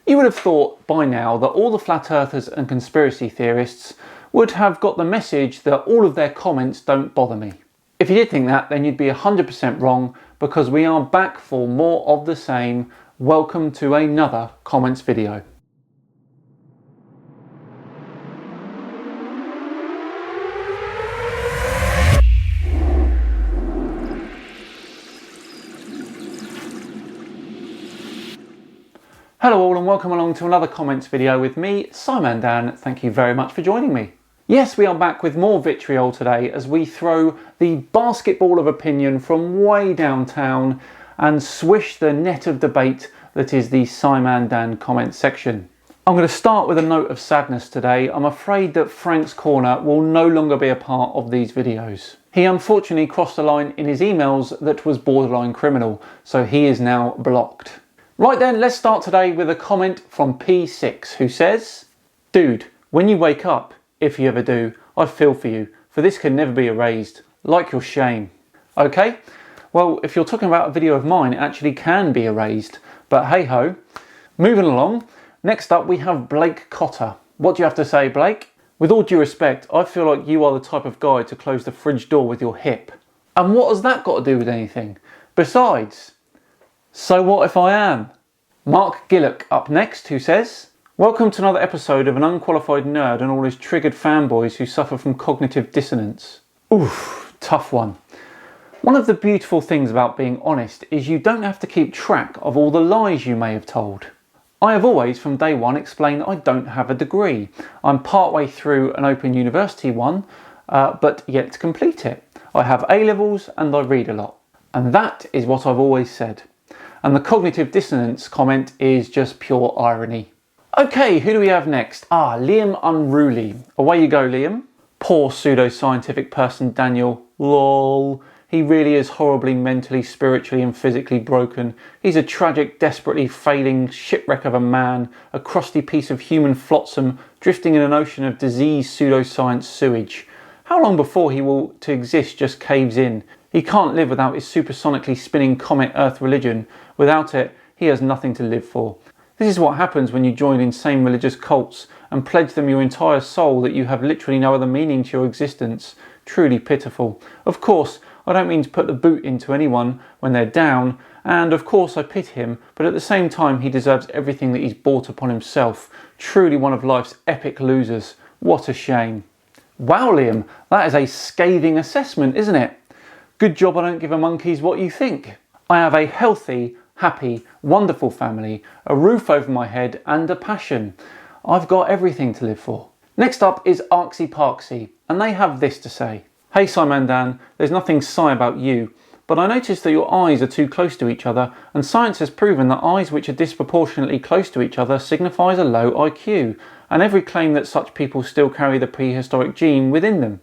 You would have thought by now that all the flat earthers and conspiracy theorists would have got the message that all of their comments don't bother me. If you did think that, then you'd be 100% wrong, because we are back for more of the same. Welcome to another comments video. Hello all and welcome along to another comments video with me, Simon Dan. Thank you very much for joining me. Yes, we are back with more vitriol today as we throw the basketball of opinion from way downtown and swish the net of debate that is the Simon Dan comments section. I'm going to start with a note of sadness today. I'm afraid that Frank's Corner will no longer be a part of these videos. He unfortunately crossed a line in his emails that was borderline criminal, so he is now blocked. Right then, let's start today with a comment from P6 who says, "Dude, when you wake up, if you ever do, I feel for you, for this can never be erased, like your shame." Okay, well, if you're talking about a video of mine, it actually can be erased, but hey ho. Moving along, next up we have Blake Cotter. What do you have to say, Blake? "With all due respect, I feel like you are the type of guy to close the fridge door with your hip." And what has that got to do with anything? Besides, so what if I am? Mark Gillock up next, who says, "Welcome to another episode of an unqualified nerd and all his triggered fanboys who suffer from cognitive dissonance." Oof, tough one. One of the beautiful things about being honest is you don't have to keep track of all the lies you may have told. I have always from day one explained I don't have a degree. I'm partway through an Open University one, but yet to complete it. I have A-levels and I read a lot. And that is what I've always said. And the cognitive dissonance comment is just pure irony. Okay, who do we have next? Liam Unruly. Away you go, Liam. "Poor pseudo-scientific person Daniel. Lol. He really is horribly mentally, spiritually and physically broken. He's a tragic, desperately failing shipwreck of a man, a crusty piece of human flotsam drifting in an ocean of diseased pseudoscience sewage. How long before he will to exist just caves in? He can't live without his supersonically spinning comet Earth religion. Without it, he has nothing to live for. This is what happens when you join insane religious cults and pledge them your entire soul that you have literally no other meaning to your existence. Truly pitiful. Of course, I don't mean to put the boot into anyone when they're down, and of course I pity him, but at the same time he deserves everything that he's brought upon himself. Truly one of life's epic losers. What a shame." Wow, Liam, that is a scathing assessment, isn't it? Good job I don't give a monkey's what you think. I have a healthy, happy, wonderful family, a roof over my head and a passion. I've got everything to live for. Next up is Arksy Parksy, and they have this to say. "Hey Simon Dan, there's nothing sci about you, but I noticed that your eyes are too close to each other, and science has proven that eyes which are disproportionately close to each other signifies a low IQ, and every claim that such people still carry the prehistoric gene within them.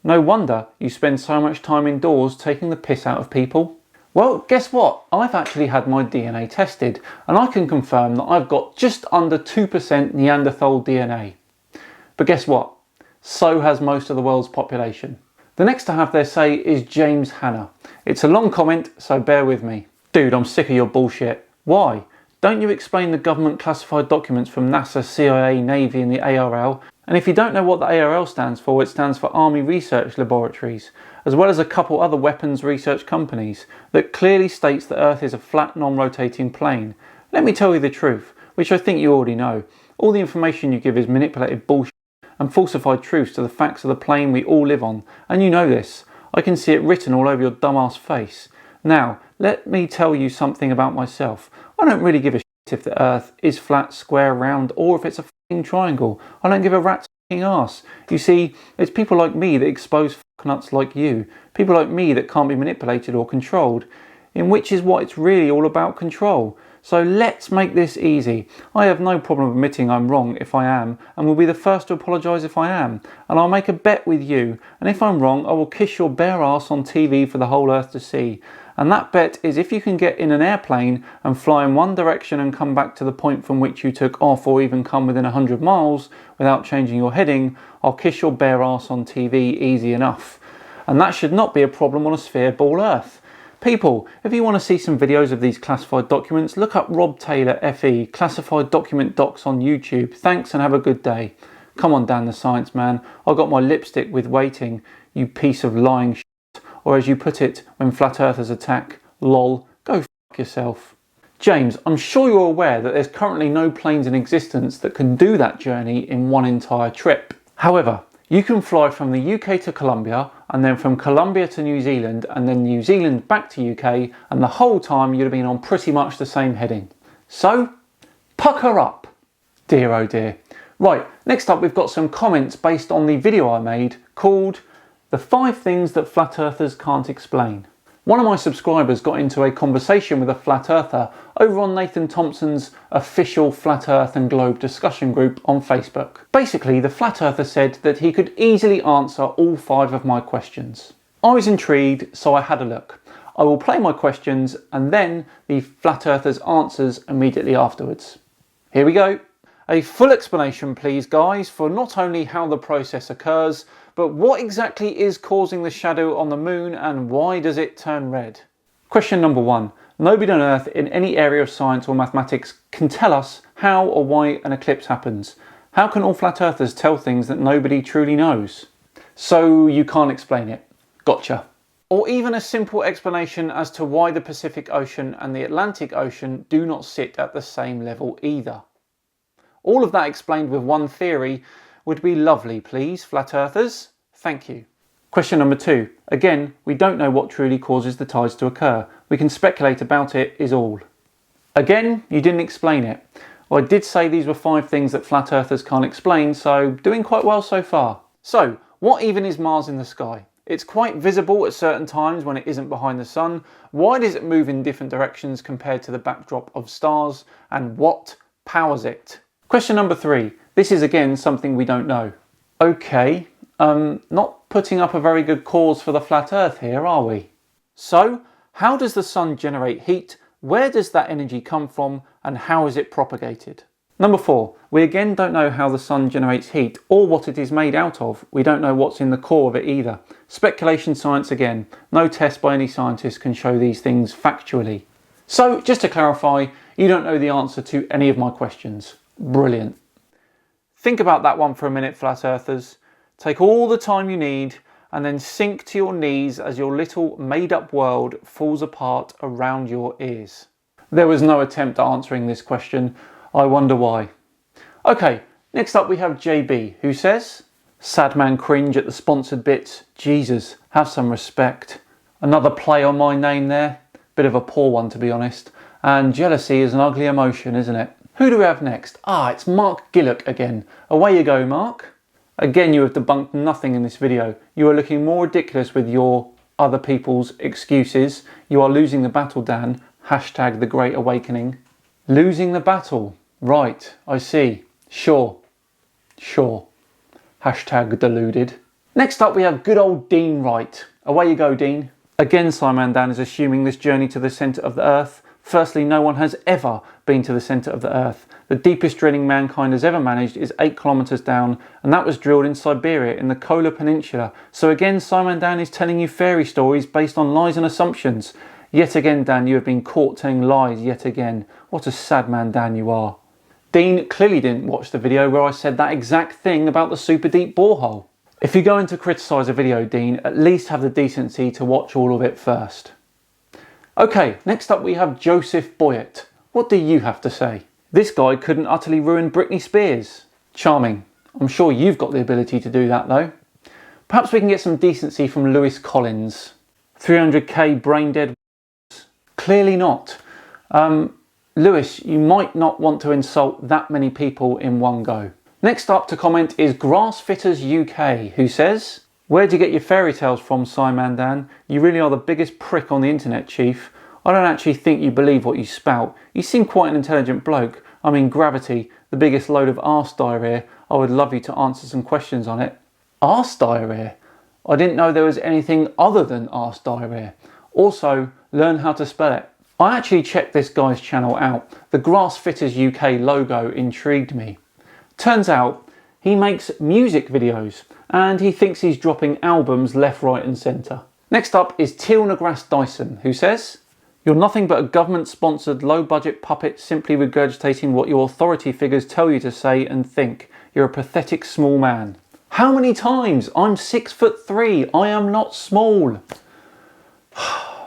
No wonder you spend so much time indoors taking the piss out of people." Well, guess what? I've actually had my DNA tested, and I can confirm that I've got just under 2% Neanderthal DNA. But guess what? So has most of the world's population. The next to have their say is James Hanna. It's a long comment, so bear with me. "Dude, I'm sick of your bullshit. Why? Don't you explain the government classified documents from NASA, CIA, Navy and the ARL? And if you don't know what the ARL stands for, it stands for Army Research Laboratories, as well as a couple other weapons research companies, that clearly states that Earth is a flat, non-rotating plane. Let me tell you the truth, which I think you already know. All the information you give is manipulated bullshit and falsified truths to the facts of the plane we all live on, and you know this. I can see it written all over your dumbass face. Now, let me tell you something about myself. I don't really give a shit if the Earth is flat, square, round, or if it's a f***ing triangle. I don't give a rat's f***ing arse. You see, it's people like me that expose f***nuts like you. People like me that can't be manipulated or controlled, in which is what it's really all about, control. So let's make this easy. I have no problem admitting I'm wrong if I am, and will be the first to apologise if I am. And I'll make a bet with you, and if I'm wrong, I will kiss your bare ass on TV for the whole earth to see. And that bet is if you can get in an airplane and fly in one direction and come back to the point from which you took off, or even come within 100 miles without changing your heading, I'll kiss your bare ass on TV easy enough. And that should not be a problem on a sphere ball earth. People, if you want to see some videos of these classified documents, look up Rob Taylor FE, Classified Document Docs on YouTube. Thanks and have a good day. Come on, Dan the Science Man. I got my lipstick with waiting, you piece of lying shit. Or as you put it, when flat earthers attack, lol, go f*** yourself. James, I'm sure you're aware that there's currently no planes in existence that can do that journey in one entire trip. However, you can fly from the UK to Colombia, and then from Colombia to New Zealand, and then New Zealand back to UK, and the whole time you'd have been on pretty much the same heading. So, pucker up. Dear oh dear. Right, next up we've got some comments based on the video I made called The 5 Things That Flat Earthers Can't Explain. One of my subscribers got into a conversation with a flat earther over on Nathan Thompson's official Flat Earth and Globe discussion group on Facebook. Basically, the flat earther said that he could easily answer all 5 of my questions. I was intrigued, so I had a look. I will play my questions and then the flat earther's answers immediately afterwards. Here we go. A full explanation please guys for not only how the process occurs, but what exactly is causing the shadow on the moon and why does it turn red? Question number 1. Nobody on Earth in any area of science or mathematics can tell us how or why an eclipse happens. How can all flat earthers tell things that nobody truly knows? So you can't explain it. Gotcha. Or even a simple explanation as to why the Pacific Ocean and the Atlantic Ocean do not sit at the same level either. All of that explained with one theory would be lovely, please, flat earthers. Thank you. Question number 2. Again, we don't know what truly causes the tides to occur. We can speculate about it is all. Again, you didn't explain it. Well, I did say these were 5 things that flat earthers can't explain, so doing quite well so far. So, what even is Mars in the sky? It's quite visible at certain times when it isn't behind the sun. Why does it move in different directions compared to the backdrop of stars? And what powers it? Question number 3. This is again something we don't know. Okay, not putting up a very good cause for the flat earth here, are we? So, how does the sun generate heat? Where does that energy come from? And how is it propagated? Number 4. We again don't know how the sun generates heat or what it is made out of. We don't know what's in the core of it either. Speculation science again. No test by any scientist can show these things factually. So, just to clarify, you don't know the answer to any of my questions. Brilliant. Think about that one for a minute, flat earthers. Take all the time you need and then sink to your knees as your little made-up world falls apart around your ears. There was no attempt at answering this question. I wonder why. Okay, next up we have JB, who says, sad man cringe at the sponsored bits. Jesus, have some respect. Another play on my name there. Bit of a poor one to be honest. And jealousy is an ugly emotion, isn't it? Who do we have next? It's Mark Gillock again. Away you go, Mark. Again, you have debunked nothing in this video. You are looking more ridiculous with your other people's excuses. You are losing the battle, Dan. Hashtag the Great Awakening. Losing the battle. Right, I see. Sure. Hashtag deluded. Next up we have good old Dean Wright. Away you go, Dean. Again, Simon Dan is assuming this journey to the centre of the Earth. Firstly, no one has ever been to the centre of the Earth. The deepest drilling mankind has ever managed is 8 kilometres down, and that was drilled in Siberia in the Kola Peninsula. So again, Simon Dan is telling you fairy stories based on lies and assumptions. Yet again, Dan, you have been caught telling lies yet again. What a sad man, Dan, you are. Dean clearly didn't watch the video where I said that exact thing about the super deep borehole. If you're going to criticise a video, Dean, at least have the decency to watch all of it first. Okay, next up we have Joseph Boyett. What do you have to say? This guy couldn't utterly ruin Britney Spears. Charming. I'm sure you've got the ability to do that though. Perhaps we can get some decency from Lewis Collins. 300k brain dead. Clearly not. Lewis, you might not want to insult that many people in one go. Next up to comment is Grassfitters UK, who says, where'd you get your fairy tales from, Simon Dan? You really are the biggest prick on the internet, Chief. I don't actually think you believe what you spout. You seem quite an intelligent bloke. I mean, Gravity, the biggest load of arse diarrhea. I would love you to answer some questions on it. Arse diarrhea? I didn't know there was anything other than arse diarrhea. Also, learn how to spell it. I actually checked this guy's channel out. The Grassfitters UK logo intrigued me. Turns out, he makes music videos and he thinks he's dropping albums left, right and centre. Next up is Teal Negras Dyson, who says, "You're nothing but a government-sponsored, low-budget puppet simply regurgitating what your authority figures tell you to say and think. You're a pathetic small man." How many times? I'm 6'3". I am not small.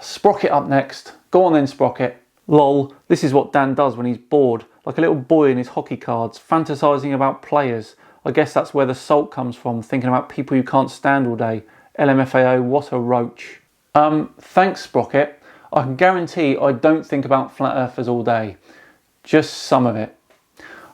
Sprocket up next. Go on then, Sprocket. Lol, this is what Dan does when he's bored, like a little boy in his hockey cards, fantasising about players. I guess that's where the salt comes from, thinking about people you can't stand all day. LMFAO, what a roach. Thanks, Sprocket. I can guarantee I don't think about flat earthers all day. Just some of it.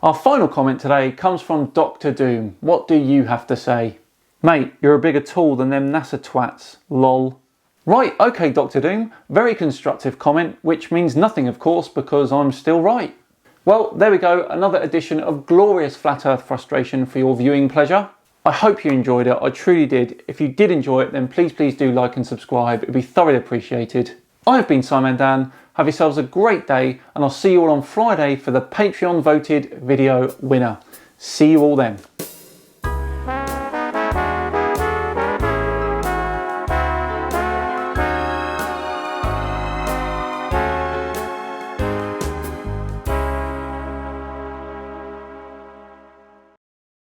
Our final comment today comes from Dr. Doom. What do you have to say? Mate, you're a bigger tool than them NASA twats. Lol. Right, okay, Dr. Doom. Very constructive comment, which means nothing, of course, because I'm still right. Well, there we go. Another edition of glorious flat earth frustration for your viewing pleasure. I hope you enjoyed it. I truly did. If you did enjoy it, then please do like and subscribe. It'd be thoroughly appreciated. I've been Simon Dan. Have yourselves a great day, and I'll see you all on Friday for the Patreon voted video winner. See you all then.